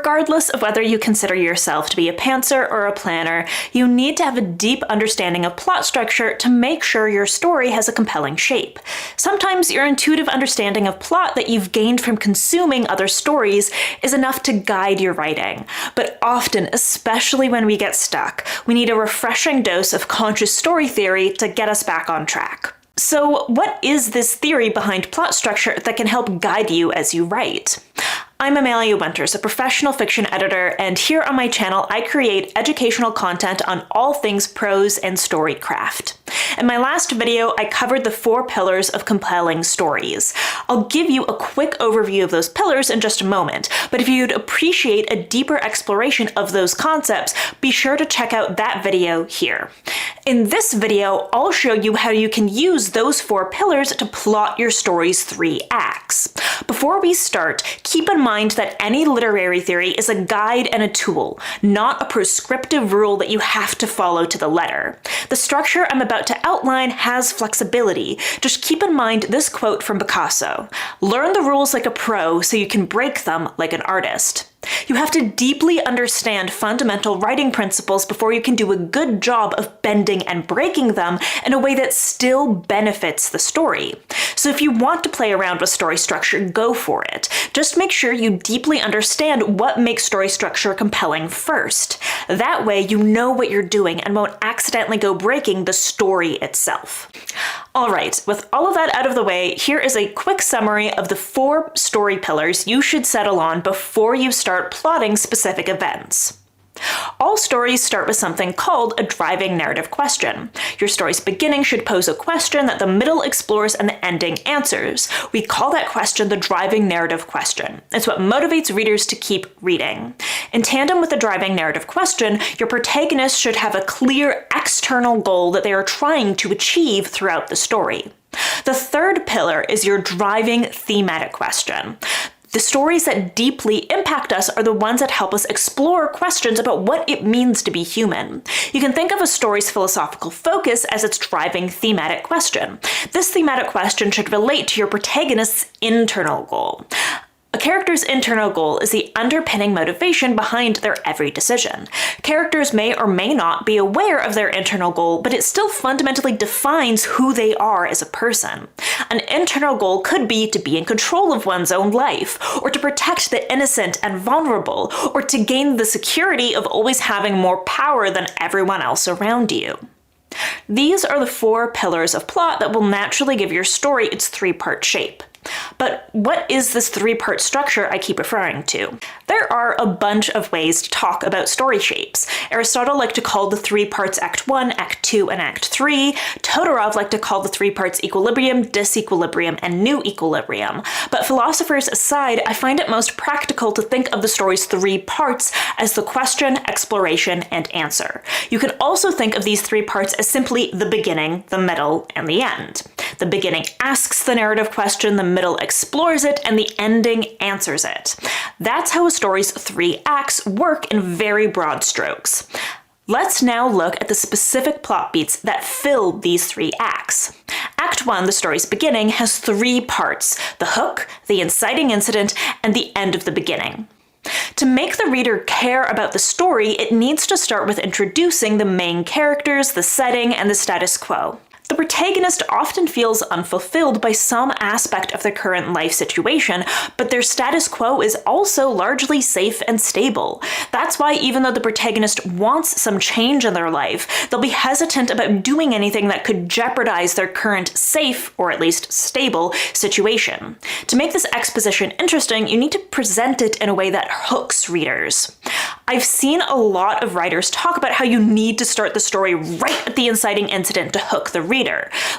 Regardless of whether you consider yourself to be a pantser or a planner, you need to have a deep understanding of plot structure to make sure your story has a compelling shape. Sometimes your intuitive understanding of plot that you've gained from consuming other stories is enough to guide your writing, but often, especially when we get stuck, we need a refreshing dose of conscious story theory to get us back on track. So, what is this theory behind plot structure that can help guide you as you write? I'm Amalia Winters, a professional fiction editor, and here on my channel I create educational content on all things prose and storycraft. In my last video, I covered the 4 pillars of compelling stories. I'll give you a quick overview of those pillars in just a moment, but if you'd appreciate a deeper exploration of those concepts, be sure to check out that video here. In this video, I'll show you how you can use those 4 pillars to plot your story's 3 acts. Before we start, keep in mind that any literary theory is a guide and a tool, not a prescriptive rule that you have to follow to the letter. The structure I'm about to outline has flexibility. Just keep in mind this quote from Picasso: "Learn the rules like a pro so you can break them like an artist." You have to deeply understand fundamental writing principles before you can do a good job of bending and breaking them in a way that still benefits the story. So if you want to play around with story structure, go for it. Just make sure you deeply understand what makes story structure compelling first. That way you know what you're doing and won't accidentally go breaking the story itself. Alright, with all of that out of the way, here is a quick summary of the 4 story pillars you should settle on before you start plotting specific events. All stories start with something called a driving narrative question. Your story's beginning should pose a question that the middle explores and the ending answers. We call that question the driving narrative question. It's what motivates readers to keep reading. In tandem with the driving narrative question, your protagonist should have a clear external goal that they are trying to achieve throughout the story. The 3rd pillar is your driving thematic question. The stories that deeply impact us are the ones that help us explore questions about what it means to be human. You can think of a story's philosophical focus as its driving thematic question. This thematic question should relate to your protagonist's internal goal. A character's internal goal is the underpinning motivation behind their every decision. Characters may or may not be aware of their internal goal, but it still fundamentally defines who they are as a person. An internal goal could be to be in control of one's own life, or to protect the innocent and vulnerable, or to gain the security of always having more power than everyone else around you. These are the 4 pillars of plot that will naturally give your story its 3-part shape. But what is this 3-part structure I keep referring to? There are a bunch of ways to talk about story shapes. Aristotle liked to call the 3 parts Act 1, Act 2, and Act 3. Todorov liked to call the 3 parts equilibrium, disequilibrium, and new equilibrium. But philosophers aside, I find it most practical to think of the story's 3 parts as the question, exploration, and answer. You can also think of these 3 parts as simply the beginning, the middle, and the end. The beginning asks the narrative question, the middle explores it, and the ending answers it. That's how a story's 3 acts work in very broad strokes. Let's now look at the specific plot beats that fill these 3 acts. Act 1, the story's beginning, has 3 parts: the hook, the inciting incident, and the end of the beginning. To make the reader care about the story, it needs to start with introducing the main characters, the setting, and the status quo. The protagonist often feels unfulfilled by some aspect of their current life situation, but their status quo is also largely safe and stable. That's why even though the protagonist wants some change in their life, they'll be hesitant about doing anything that could jeopardize their current safe, or at least stable, situation. To make this exposition interesting, you need to present it in a way that hooks readers. I've seen a lot of writers talk about how you need to start the story right at the inciting incident to hook the reader.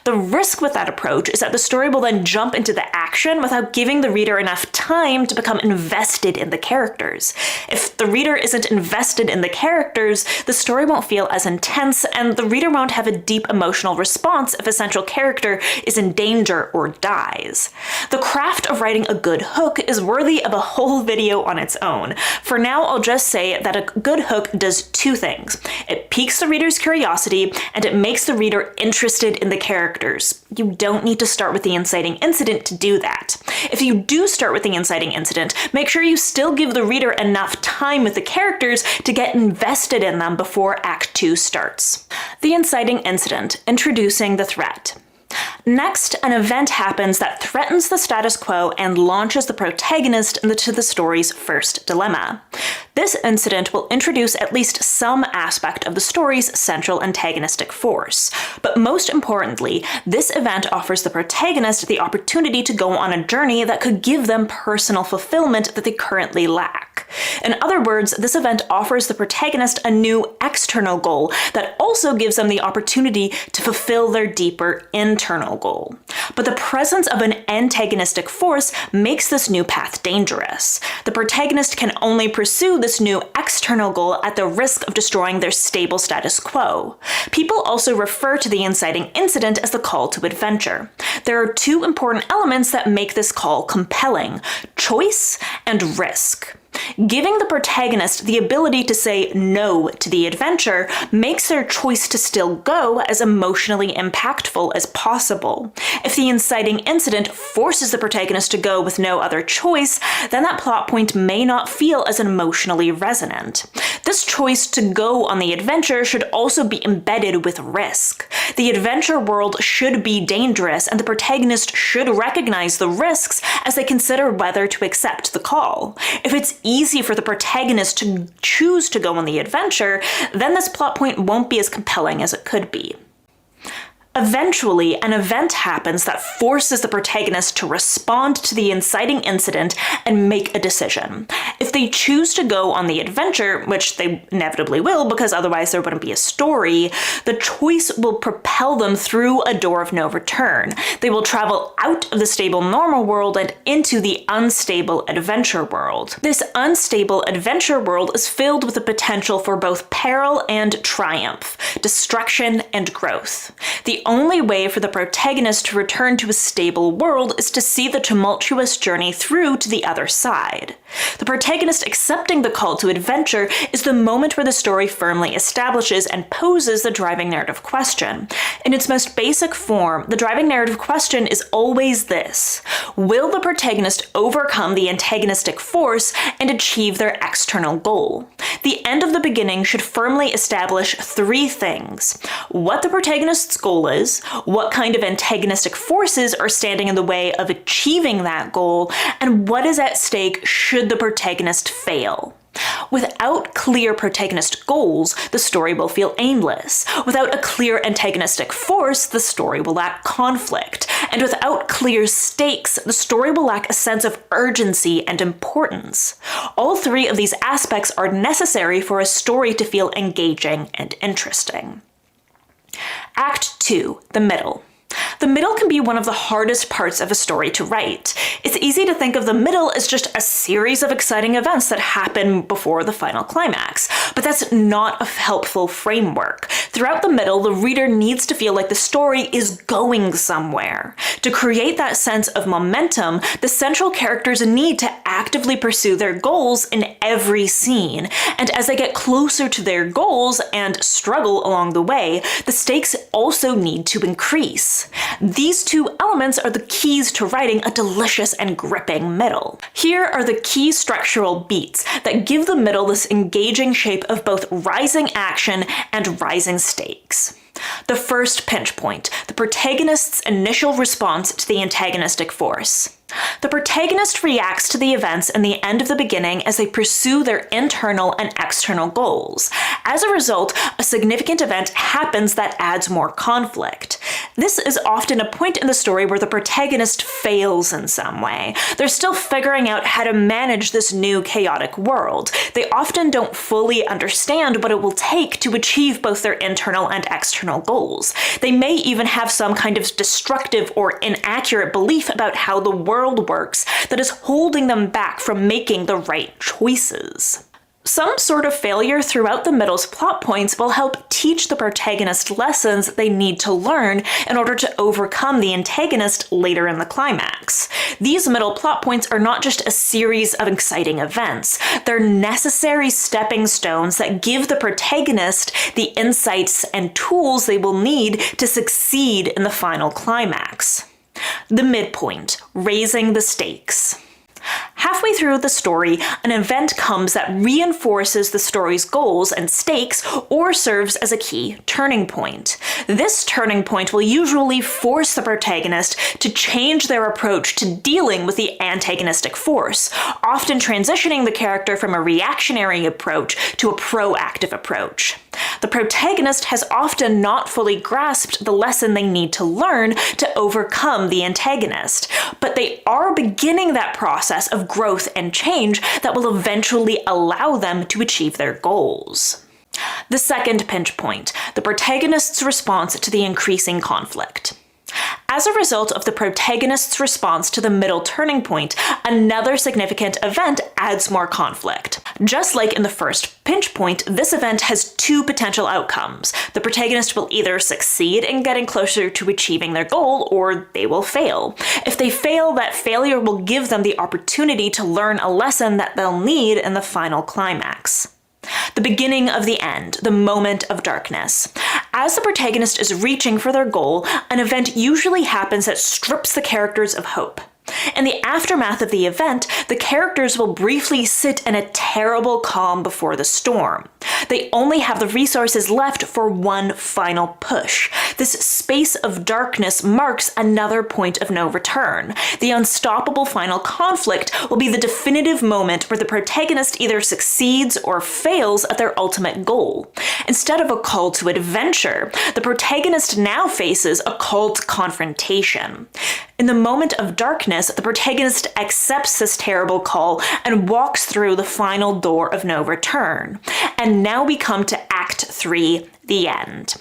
The risk with that approach is that the story will then jump into the action without giving the reader enough time to become invested in the characters. If the reader isn't invested in the characters, the story won't feel as intense, and the reader won't have a deep emotional response if a central character is in danger or dies. The craft of writing a good hook is worthy of a whole video on its own. For now, I'll just say that a good hook does 2 things. It piques the reader's curiosity, and it makes the reader interested in the characters. You don't need to start with the inciting incident to do that. If you do start with the inciting incident, make sure you still give the reader enough time time with the characters to get invested in them before Act 2 starts. The inciting incident, introducing the threat. Next, an event happens that threatens the status quo and launches the protagonist into the story's first dilemma. This incident will introduce at least some aspect of the story's central antagonistic force. But most importantly, this event offers the protagonist the opportunity to go on a journey that could give them personal fulfillment that they currently lack. In other words, this event offers the protagonist a new external goal that also gives them the opportunity to fulfill their deeper internal goal. But the presence of an antagonistic force makes this new path dangerous. The protagonist can only pursue this new external goal at the risk of destroying their stable status quo. People also refer to the inciting incident as the call to adventure. There are two important elements that make this call compelling: choice and risk. Giving the protagonist the ability to say no to the adventure makes their choice to still go as emotionally impactful as possible. If the inciting incident forces the protagonist to go with no other choice, then that plot point may not feel as emotionally resonant. This choice to go on the adventure should also be embedded with risk. The adventure world should be dangerous, and the protagonist should recognize the risks as they consider whether to accept the call. If it's easy for the protagonist to choose to go on the adventure, then this plot point won't be as compelling as it could be. Eventually, an event happens that forces the protagonist to respond to the inciting incident and make a decision. If they choose to go on the adventure, which they inevitably will because otherwise there wouldn't be a story, the choice will propel them through a door of no return. They will travel out of the stable normal world and into the unstable adventure world. This unstable adventure world is filled with the potential for both peril and triumph, destruction and growth. The only way for the protagonist to return to a stable world is to see the tumultuous journey through to the other side. The protagonist accepting the call to adventure is the moment where the story firmly establishes and poses the driving narrative question. In its most basic form, the driving narrative question is always this: will the protagonist overcome the antagonistic force and achieve their external goal? The end of the beginning should firmly establish three things: what the protagonist's goal is, what kind of antagonistic forces are standing in the way of achieving that goal, and what is at stake should the protagonist fail. Without clear protagonist goals, the story will feel aimless. Without a clear antagonistic force, the story will lack conflict. And without clear stakes, the story will lack a sense of urgency and importance. All three of these aspects are necessary for a story to feel engaging and interesting. Act 2, the middle. The middle can be one of the hardest parts of a story to write. It's easy to think of the middle as just a series of exciting events that happen before the final climax, but that's not a helpful framework. Throughout the middle, the reader needs to feel like the story is going somewhere. To create that sense of momentum, the central characters need to actively pursue their goals in every scene, and as they get closer to their goals and struggle along the way, the stakes also need to increase. These two elements are the keys to writing a delicious and gripping middle. Here are the key structural beats that give the middle this engaging shape of both rising action and rising stakes. The first pinch point, the protagonist's initial response to the antagonistic force. The protagonist reacts to the events in the end of the beginning as they pursue their internal and external goals. As a result, a significant event happens that adds more conflict. This is often a point in the story where the protagonist fails in some way. They're still figuring out how to manage this new chaotic world. They often don't fully understand what it will take to achieve both their internal and external goals. They may even have some kind of destructive or inaccurate belief about how the world works that is holding them back from making the right choices. Some sort of failure throughout the middle's plot points will help teach the protagonist lessons they need to learn in order to overcome the antagonist later in the climax. These middle plot points are not just a series of exciting events. They're necessary stepping stones that give the protagonist the insights and tools they will need to succeed in the final climax. The midpoint, raising the stakes. Halfway through the story, an event comes that reinforces the story's goals and stakes or serves as a key turning point. This turning point will usually force the protagonist to change their approach to dealing with the antagonistic force, often transitioning the character from a reactionary approach to a proactive approach. The protagonist has often not fully grasped the lesson they need to learn to overcome the antagonist, but they are beginning that process of growth and change that will eventually allow them to achieve their goals. The second pinch point, the protagonist's response to the increasing conflict. As a result of the protagonist's response to the middle turning point, another significant event adds more conflict. Just like in the first pinch point, this event has two potential outcomes. The protagonist will either succeed in getting closer to achieving their goal, or they will fail. If they fail, that failure will give them the opportunity to learn a lesson that they'll need in the final climax. The beginning of the end, the moment of darkness. As the protagonist is reaching for their goal, an event usually happens that strips the characters of hope. In the aftermath of the event, the characters will briefly sit in a terrible calm before the storm. They only have the resources left for one final push. This space of darkness marks another point of no return. The unstoppable final conflict will be the definitive moment where the protagonist either succeeds or fails at their ultimate goal. Instead of a call to adventure, the protagonist now faces a call to confrontation. In the moment of darkness, the protagonist accepts this terrible call and walks through the final door of no return. And now we come to Act 3, the end.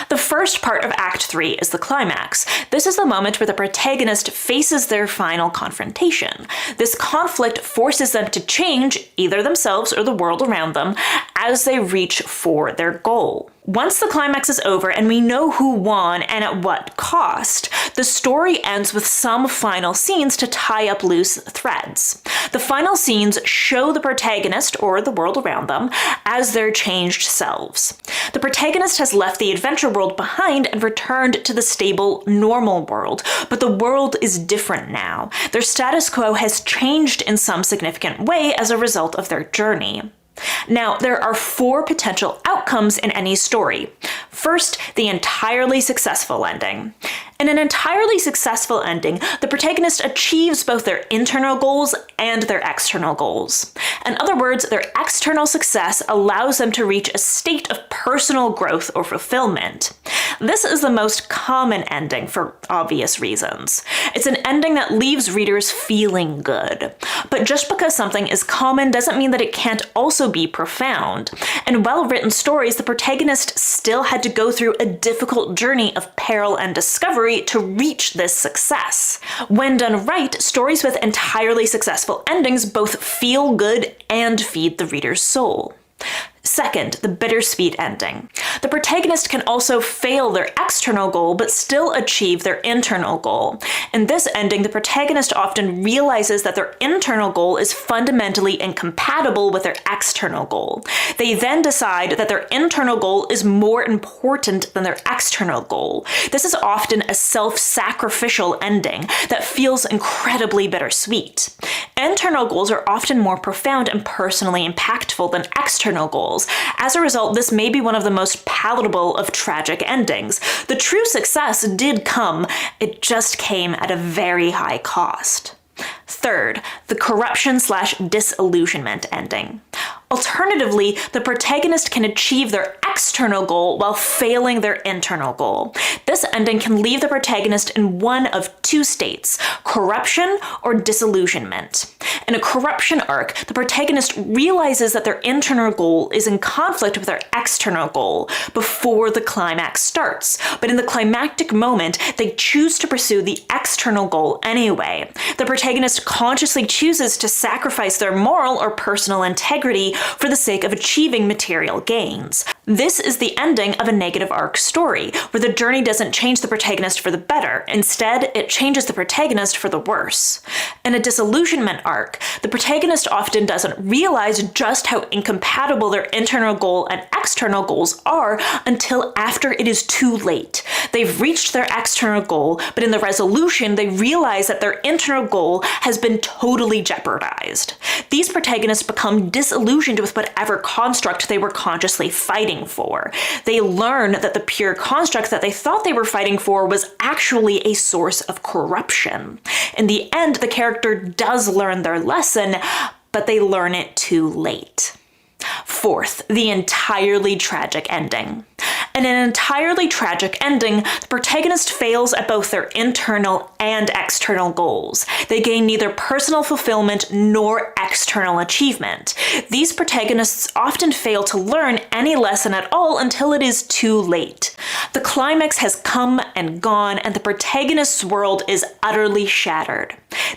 The first part of Act 3 is the climax. This is the moment where the protagonist faces their final confrontation. This conflict forces them to change either themselves or the world around them as they reach for their goal. Once the climax is over and we know who won and at what cost, the story ends with some final scenes to tie up loose threads. The final scenes show the protagonist, or the world around them, as their changed selves. The protagonist has left the adventure world behind and returned to the stable, normal world, but the world is different now. Their status quo has changed in some significant way as a result of their journey. Now, there are 4 potential outcomes in any story. First, the entirely successful ending. In an entirely successful ending, the protagonist achieves both their internal goals and their external goals. In other words, their external success allows them to reach a state of personal growth or fulfillment. This is the most common ending for obvious reasons. It's an ending that leaves readers feeling good. But just because something is common doesn't mean that it can't also be profound. In well-written stories, the protagonist still had to go through a difficult journey of peril and discovery to reach this success. When done right, stories with entirely successful endings both feel good and feed the reader's soul. Second, the bittersweet ending. The protagonist can also fail their external goal but still achieve their internal goal. In this ending, the protagonist often realizes that their internal goal is fundamentally incompatible with their external goal. They then decide that their internal goal is more important than their external goal. This is often a self-sacrificial ending that feels incredibly bittersweet. Internal goals are often more profound and personally impactful than external goals. As a result, this may be one of the most palatable of tragic endings. The true success did come, it just came at a very high cost. Third, the corruption/disillusionment ending. Alternatively, the protagonist can achieve their external goal while failing their internal goal. This ending can leave the protagonist in one of 2 states, corruption or disillusionment. In a corruption arc, the protagonist realizes that their internal goal is in conflict with their external goal before the climax starts, but in the climactic moment, they choose to pursue the external goal anyway. The protagonist consciously chooses to sacrifice their moral or personal integrity for the sake of achieving material gains. This is the ending of a negative arc story, where the journey doesn't change the protagonist for the better. Instead, it changes the protagonist for the worse. In a disillusionment arc, the protagonist often doesn't realize just how incompatible their internal goal and external external goals are until after it is too late. They've reached their external goal, but in the resolution, they realize that their internal goal has been totally jeopardized. These protagonists become disillusioned with whatever construct they were consciously fighting for. They learn that the pure construct that they thought they were fighting for was actually a source of corruption. In the end, the character does learn their lesson, but they learn it too late. Fourth, the entirely tragic ending. In an entirely tragic ending, the protagonist fails at both their internal and external goals. They gain neither personal fulfillment nor external achievement. These protagonists often fail to learn any lesson at all until it is too late. The climax has come and gone, and the protagonist's world is utterly shattered.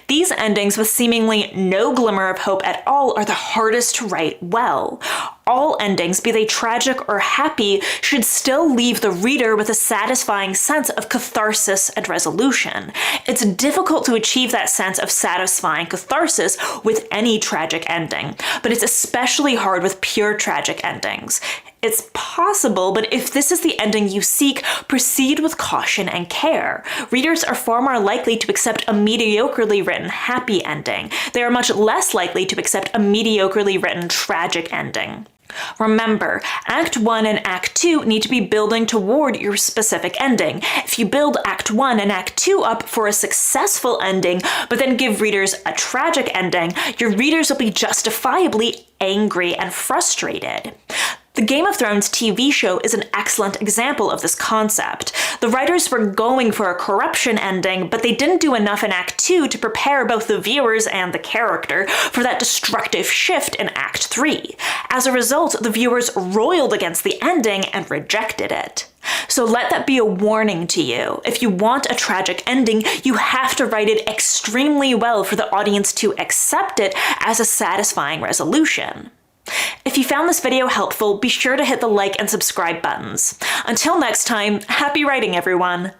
These endings with seemingly no glimmer of hope at all are the hardest to write well. All endings, be they tragic or happy, should still leave the reader with a satisfying sense of catharsis and resolution. It's difficult to achieve that sense of satisfying catharsis with any tragic ending, but it's especially hard with pure tragic endings. It's possible, but if this is the ending you seek, proceed with caution and care. Readers are far more likely to accept a mediocrely written happy ending. They are much less likely to accept a mediocrely written tragic ending. Remember, Act 1 and Act 2 need to be building toward your specific ending. If you build Act 1 and Act 2 up for a successful ending, but then give readers a tragic ending, your readers will be justifiably angry and frustrated. The Game of Thrones TV show is an excellent example of this concept. The writers were going for a corruption ending, but they didn't do enough in Act 2 to prepare both the viewers and the character for that destructive shift in Act 3. As a result, the viewers roiled against the ending and rejected it. So let that be a warning to you. If you want a tragic ending, you have to write it extremely well for the audience to accept it as a satisfying resolution. If you found this video helpful, be sure to hit the like and subscribe buttons. Until next time, happy writing, everyone!